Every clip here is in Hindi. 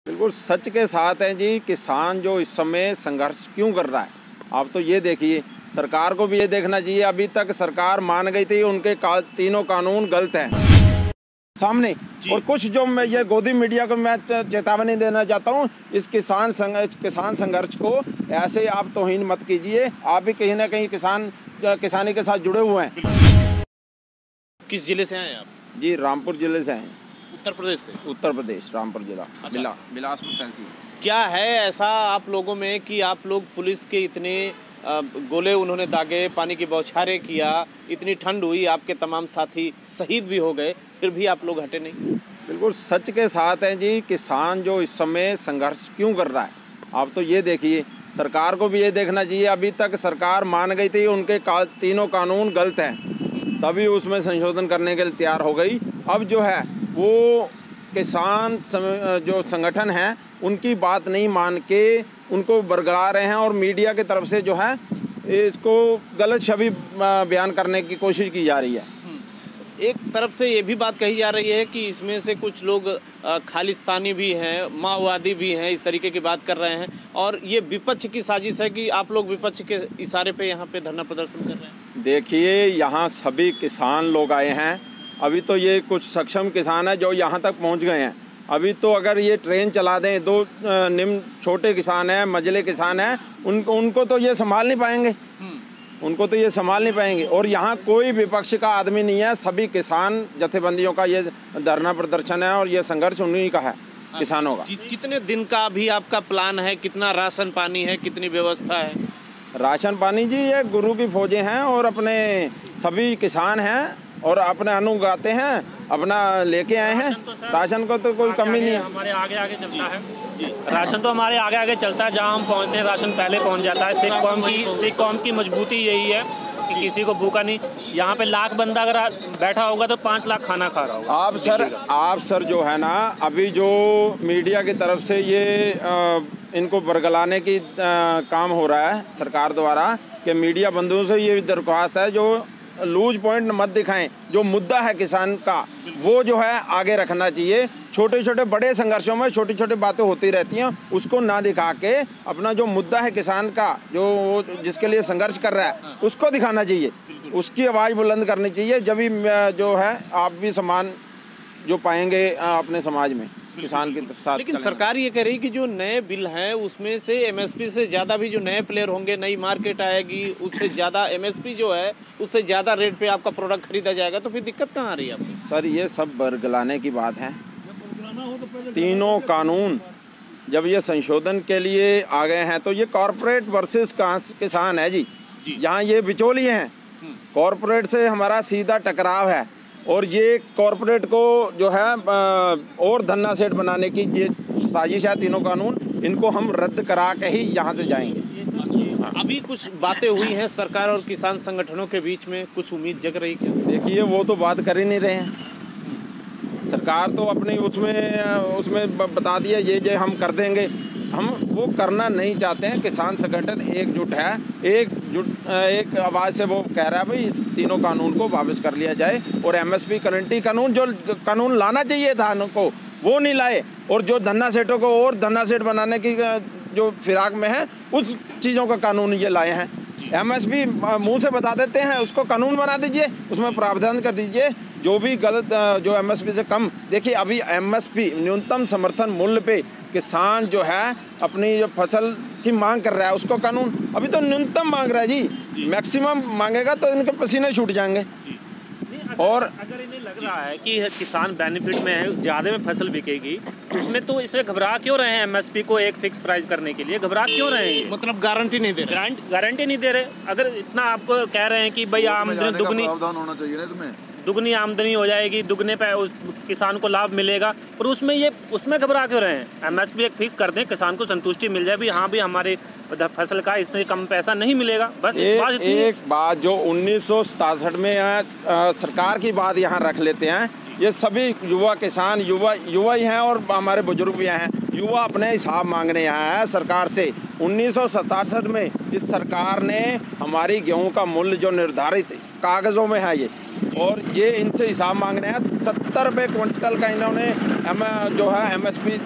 बिल्कुल सच के साथ हैं जी। किसान जो इस समय संघर्ष क्यों कर रहा है, आप तो ये देखिए, सरकार को भी ये देखना चाहिए। अभी तक सरकार मान गई थी उनके तीनों कानून गलत हैं सामने। और कुछ जो मैं ये गोदी मीडिया को मैं चेतावनी देना चाहता हूँ, इस किसान संघर्ष को ऐसे आप तौहीन मत कीजिए। आप भी कहीं ना कहीं किसानी के साथ जुड़े हुए हैं। किस जिले से आए आप? जी रामपुर जिले से हैं। उत्तर प्रदेश से? उत्तर प्रदेश, रामपुर जिला। अच्छा। बिलासपुर तहसील। क्या है ऐसा आप लोगों में कि आप लोग पुलिस के इतने गोले उन्होंने दागे, पानी की बौछारें किया, इतनी ठंड हुई, आपके तमाम साथी शहीद भी हो गए, फिर भी आप लोग हटे नहीं? बिल्कुल सच के साथ हैं जी। किसान जो इस समय संघर्ष क्यों कर रहा है, आप तो ये देखिए, सरकार को भी ये देखना चाहिए। अभी तक सरकार मान गई थी उनके तीनों कानून गलत हैं, तभी उसमें संशोधन करने के लिए तैयार हो गई। अब जो है वो किसान जो संगठन हैं उनकी बात नहीं मान के उनको बरगला रहे हैं, और मीडिया की तरफ से जो है इसको गलत छवि बयान करने की कोशिश की जा रही है। एक तरफ से ये भी बात कही जा रही है कि इसमें से कुछ लोग खालिस्तानी भी हैं, माओवादी भी हैं, इस तरीके की बात कर रहे हैं, और ये विपक्ष की साजिश है कि आप लोग विपक्ष के इशारे पे यहाँ पे धरना प्रदर्शन कर रहे हैं। देखिए, यहाँ सभी किसान लोग आए हैं। अभी तो ये कुछ सक्षम किसान हैं जो यहाँ तक पहुँच गए हैं। अभी तो अगर ये ट्रेन चला दें, दो निम्न छोटे किसान हैं, मझले किसान हैं, उनको तो ये संभाल नहीं पाएंगे, उनको तो ये संभाल नहीं पाएंगे। और यहाँ कोई विपक्ष का आदमी नहीं है, सभी किसान जथेबंदियों का ये धरना प्रदर्शन है, और ये संघर्ष उन्हीं का है, किसानों का। कितने दिन का अभी आपका प्लान है? कितना राशन पानी है? कितनी व्यवस्था है? राशन पानी जी, ये गुरु की फौजें हैं और अपने सभी किसान हैं और अपने अन्न उगाते हैं, अपना लेके आए हैं। राशन को तो कोई कमी नहीं है। हमारे आगे आगे चलता है जी, राशन तो हमारे आगे आगे चलता है। जहाँ हम पहुँचते हैं राशन पहले पहुँच जाता है। सिख कौम की मजबूती यही है कि किसी को भूखा नहीं। यहाँ पे लाख बंदा अगर बैठा होगा तो 5 लाख खाना खा रहा होगा। आप सर जो है ना, अभी जो मीडिया की तरफ से ये इनको बरगलाने की काम हो रहा है सरकार द्वारा, कि मीडिया बंधुओं से ये दरख्वास्त है जो लूज पॉइंट मत दिखाएं। जो मुद्दा है किसान का वो जो है आगे रखना चाहिए। छोटे छोटे बड़े संघर्षों में छोटी छोटी बातें होती रहती हैं, उसको ना दिखा के अपना जो मुद्दा है किसान का, जो जिसके लिए संघर्ष कर रहा है, उसको दिखाना चाहिए, उसकी आवाज़ बुलंद करनी चाहिए। जब भी जो है आप भी सम्मान जो पाएंगे अपने समाज में किसान के साथ। लेकिन सरकार ये कह रही कि जो नए बिल हैं उसमें से एमएसपी से ज़्यादा भी जो नए प्लेयर होंगे, नई मार्केट आएगी, उससे ज़्यादा एमएसपी जो है उससे ज़्यादा रेट पे आपका प्रोडक्ट खरीदा जाएगा, तो फिर दिक्कत कहाँ आ रही है आपको? सर ये सब बरगलाने की बात है। तीनों कानून जब ये संशोधन के लिए आ गए हैं तो ये कॉरपोरेट वर्सेस किसान है जी। यहाँ ये बिचौलिए हैं, कॉरपोरेट से हमारा सीधा टकराव है, और ये कॉरपोरेट को जो है और धन्ना सेठ बनाने की ये साजिश है। तीनों कानून इनको हम रद्द करा के ही यहाँ से जाएंगे। अभी कुछ बातें हुई हैं सरकार और किसान संगठनों के बीच में, कुछ उम्मीद जग रही क्या? देखिए, वो तो बात कर ही नहीं रहे हैं। सरकार तो अपनी उसमें बता दिया ये हम कर देंगे। हम वो करना नहीं चाहते हैं। किसान संगठन एकजुट है, एक आवाज़ से वो कह रहा है भाई इस तीनों कानून को वापस कर लिया जाए, और एमएसपी गारंटी कानून जो कानून लाना चाहिए था उनको वो नहीं लाए, और जो धन्ना सेठों को और धन्ना सेठ बनाने की जो फिराक में है उस चीज़ों का कानून ये लाए हैं। एमएसपी मुंह से बता देते हैं, उसको कानून बना दीजिए, उसमें प्रावधान कर दीजिए। जो भी गलत जो एमएसपी से कम, देखिए अभी एमएसपी न्यूनतम समर्थन मूल्य पे किसान जो है अपनी जो फसल की मांग कर रहा है, उसको कानून अभी तो न्यूनतम मांग रहा है जी। मैक्सिमम मांगेगा तो इनके पसीने छूट जाएंगे। और अगर इन्हें लग रहा है कि किसान बेनिफिट में है, ज़्यादा में फसल बिकेगी, उसमें तो इसमें घबरा क्यों रहे हैं? एमएसपी को एक फिक्स प्राइस करने के लिए घबरा क्यों रहे हैं? मतलब गारंटी नहीं दे रहे? गारंटी नहीं दे रहे। अगर इतना आपको कह रहे हैं कि भाई आमदनी दुगनी आमदनी हो जाएगी, दुगने पे किसान को लाभ मिलेगा, और उसमें घबरा क्यों रहे हैं? एमएसपी एक फिक्स कर दें, किसान को संतुष्टि मिल जाए भी हाँ भी हमारे फसल का इससे कम पैसा नहीं मिलेगा। बस एक बात जो 1967 में सरकार की बात यहाँ रख लेते हैं। ये सभी युवा किसान युवा ही हैं, और हमारे बुजुर्ग भी हैं। युवा अपने हिसाब मांगने यहाँ है सरकार से। 1967 में इस सरकार ने हमारी गेहूं का मूल्य जो निर्धारित कागज़ों में है ये, और ये इनसे हिसाब मांगने हैं। 70 रुपये क्विंटल का इन्होंने जो है एमएसपी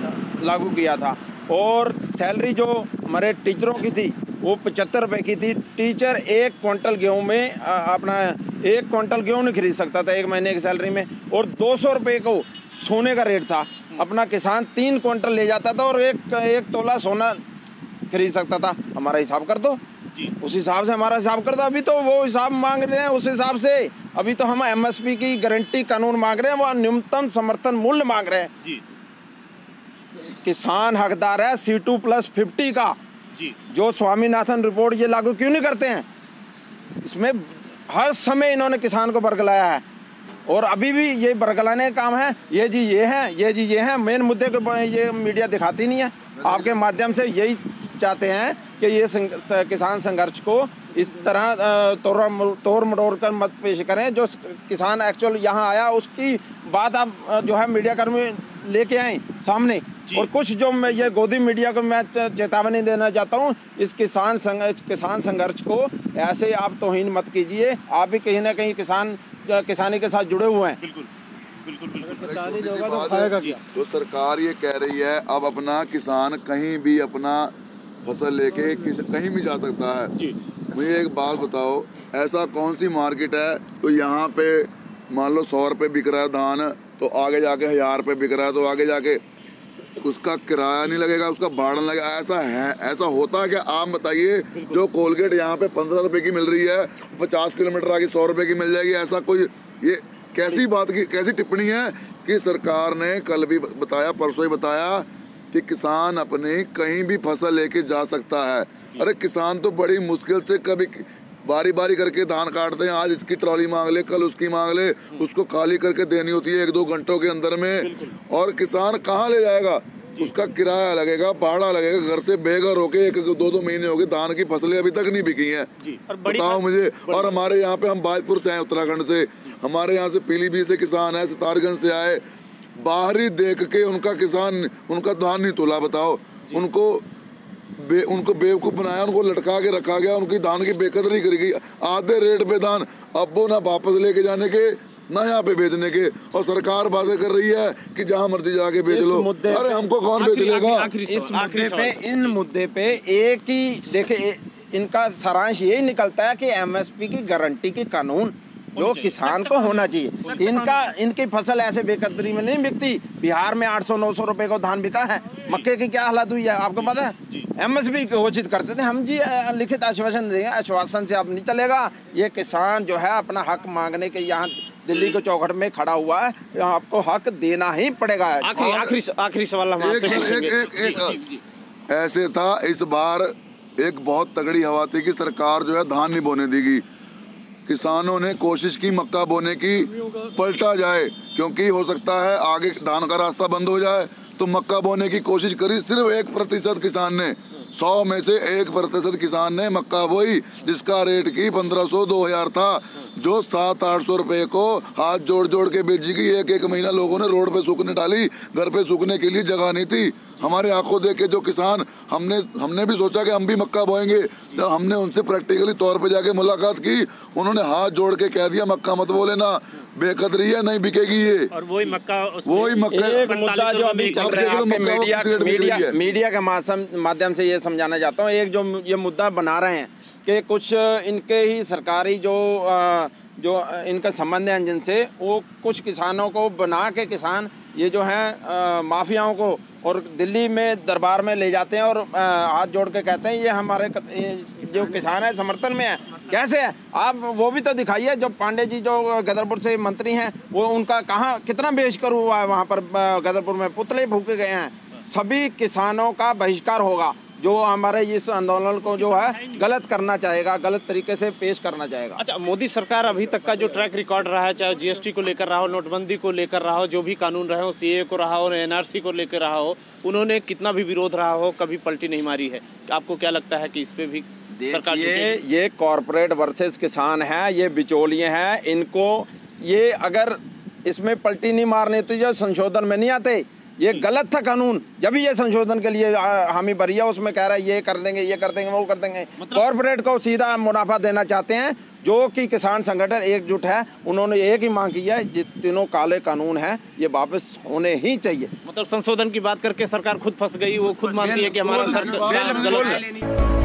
लागू किया था। और सैलरी जो हमारे टीचरों की थी वो 75 रुपये की थी। टीचर 1 क्विंटल गेहूँ में अपना 1 क्विंटल गेहूँ नहीं खरीद सकता था 1 महीने की सैलरी में। और 200 रुपये को सोने का रेट था। अपना किसान 3 क्विंटल ले जाता था और एक तोला सोना खरीद सकता था। हमारा हिसाब कर दो जी, उस हिसाब से हमारा हिसाब कर दो। अभी तो वो हिसाब मांग रहे हैं उस हिसाब से। अभी तो हम MSP की गारंटी कानून मांग रहे हैं, वो न्यूनतम समर्थन मूल्य मांग रहे हैं जी, किसान हकदार है C2+50 का जी, जो स्वामीनाथन रिपोर्ट ये लागू क्यों नहीं करते हैं? इसमें हर समय इन्होंने किसान को बरगलाया है और अभी भी ये बरगलाने का काम है। ये जी ये है, ये जी ये है, मेन मुद्दे को ये मीडिया दिखाती नहीं है। आपके माध्यम से यही चाहते हैं कि ये किसान संघर्ष को इस तरह तोड़ मरोड़ कर मत पेश करें। जो किसान एक्चुअल यहाँ आया उसकी बात आप जो है मीडिया कर्मी लेके आए सामने। और कुछ जो मैं ये गोदी मीडिया को मैं चेतावनी देना चाहता हूँ, इस किसान संघर्ष को ऐसे आप तौहीन मत कीजिए। आप भी कहीं ना कहीं किसानी के साथ जुड़े हुए हैं। बिल्कुल बिल्कुल बिल्कुल। तो खाएगा क्या? तो सरकार ये कह रही है अब अपना किसान कहीं भी अपना फसल लेके कहीं भी जा सकता है जी। मुझे एक बात बताओ, ऐसा कौन सी मार्केट है तो यहाँ पे मान लो 100 रुपये बिक रहा है धान, तो आगे जाके 1000 रुपये बिक रहा है, तो आगे जाके उसका किराया नहीं लगेगा, उसका भाड़ा नहीं लगेगा। ऐसा है, ऐसा होता है क्या? आप बताइए। जो कोलगेट यहाँ पे 15 रुपये की मिल रही है, 50 किलोमीटर आगे 100 रुपये की मिल जाएगी। ऐसा कोई ये कैसी बात की कैसी टिप्पणी है कि सरकार ने कल भी बताया, परसों ही बताया कि किसान अपने कहीं भी फसल लेके जा सकता है। अरे किसान तो बड़ी मुश्किल से कभी बारी बारी करके धान काटते हैं। आज इसकी ट्रॉली मांग ले, कल उसकी मांग ले, उसको खाली करके देनी होती है 1-2 घंटों के अंदर में। और किसान कहाँ ले जाएगा? उसका किराया लगेगा, भाड़ा लगेगा। घर से बेघर होके 1-2 महीने हो गए, धान की फसलें अभी तक नहीं बिकी हैं। बताओ मुझे। और हमारे यहाँ पे हम बाजपुर से आए, उत्तराखंड से, हमारे यहाँ से पीलीभीत से किसान है, सितारगंज से आए। बाहरी देख के उनका किसान उनका धान नहीं तोला। बताओ, उनको बेवकूफ़ बनाया, उनको लटका के रखा गया, उनकी धान की बेकदरी करी गई। आधे रेट पे धान अब वो ना वापस लेके जाने के ना यहाँ पे बेचने के। और सरकार बातें कर रही है कि जहाँ मर्जी जाके बेच लो। अरे हमको कौन बेच लेगा? इन मुद्दे पे एक ही देखिए, इनका सारांश यही निकलता है कि MSP की गारंटी की कानून जो किसान को होना चाहिए। इनकी फसल ऐसे बेकदरी में नहीं बिकती। बिहार में 800-900 रुपए को धान बिका है। मक्के की क्या हालत हुई है आपको पता है? MSP घोषित करते थे हम जी, लिखित आश्वासन देंगे, आश्वासन से अब नहीं चलेगा। ये किसान जो है अपना हक मांगने के यहाँ दिल्ली के चौखट में खड़ा हुआ है, आपको हक देना ही पड़ेगा। आखिरी सवाल हम आपसे। ऐसे था इस बार, एक बहुत तगड़ी हवा थी कि सरकार जो है धान नहीं बोने देगी। किसानों ने कोशिश की मक्का बोने की, पलटा जाए, क्योंकि हो सकता है आगे धान का रास्ता बंद हो जाए। तो मक्का बोने की कोशिश करी, सिर्फ 1% किसान ने, 100 में से 1% किसान ने मक्का बोई, जिसका रेट की 1500-2000 था, जो 700-800 रुपये को हाथ जोड़ जोड़ के बेची गई। एक महीना लोगों ने रोड पे सूखने डाली, घर पे सूखने के लिए जगह नहीं थी। हमारे आंखों देख के जो किसान, हमने भी सोचा कि हम भी मक्का बोएंगे। जब हमने उनसे प्रैक्टिकली तौर पे जाके मुलाकात की, उन्होंने हाथ जोड़ के कह दिया मक्का मत बोले ना, बेकदरी है, नहीं बिकेगी ये। और वही मक्का एक मुद्दा जो अभी चल रहा है, मीडिया के माध्यम से ये समझाना चाहता हूँ। एक जो ये मुद्दा बना रहे हैं कि कुछ इनके ही सरकारी जो इनका संबंध है जिनसे, वो कुछ किसानों को बना के किसान ये जो है माफियाओं को और दिल्ली में दरबार में ले जाते हैं और हाथ जोड़ के कहते हैं ये हमारे जो किसान है समर्थन में है। कैसे है? आप वो भी तो दिखाइए। जो पांडे जी जो गदरपुर से मंत्री हैं, वो उनका कहाँ कितना बहिष्कार हुआ है? वहाँ पर गदरपुर में पुतले फूके गए हैं। सभी किसानों का बहिष्कार होगा जो हमारे इस आंदोलन को जो है गलत करना चाहेगा, गलत तरीके से पेश करना चाहेगा। अच्छा, मोदी सरकार अभी तक का जो ट्रैक रिकॉर्ड रहा है, चाहे GST को लेकर रहा हो, नोटबंदी को लेकर रहा हो, जो भी कानून रहे हो, CAA को रहा हो, NRC को लेकर रहा हो, उन्होंने कितना भी विरोध रहा हो, कभी पलटी नहीं मारी है। आपको क्या लगता है कि इस पे भी सरकार ये कॉर्पोरेट वर्सेस किसान है, ये बिचौलिए हैं। इनको ये अगर इसमें पलटी नहीं मारने तो ये संशोधन में नहीं आते। ये गलत था कानून, जब भी ये संशोधन के लिए हामी भरी है, उसमें कह रहा है ये कर देंगे, ये कर देंगे, वो कर देंगे। कॉर्पोरेट को सीधा मुनाफा देना चाहते हैं। जो कि किसान संगठन एकजुट है, उन्होंने एक ही मांग की है, ये तीनों काले कानून हैं ये वापस होने ही चाहिए। मतलब संशोधन की बात करके सरकार खुद फंस गई, वो खुद मानती है कि हमारा सरकार गलत है।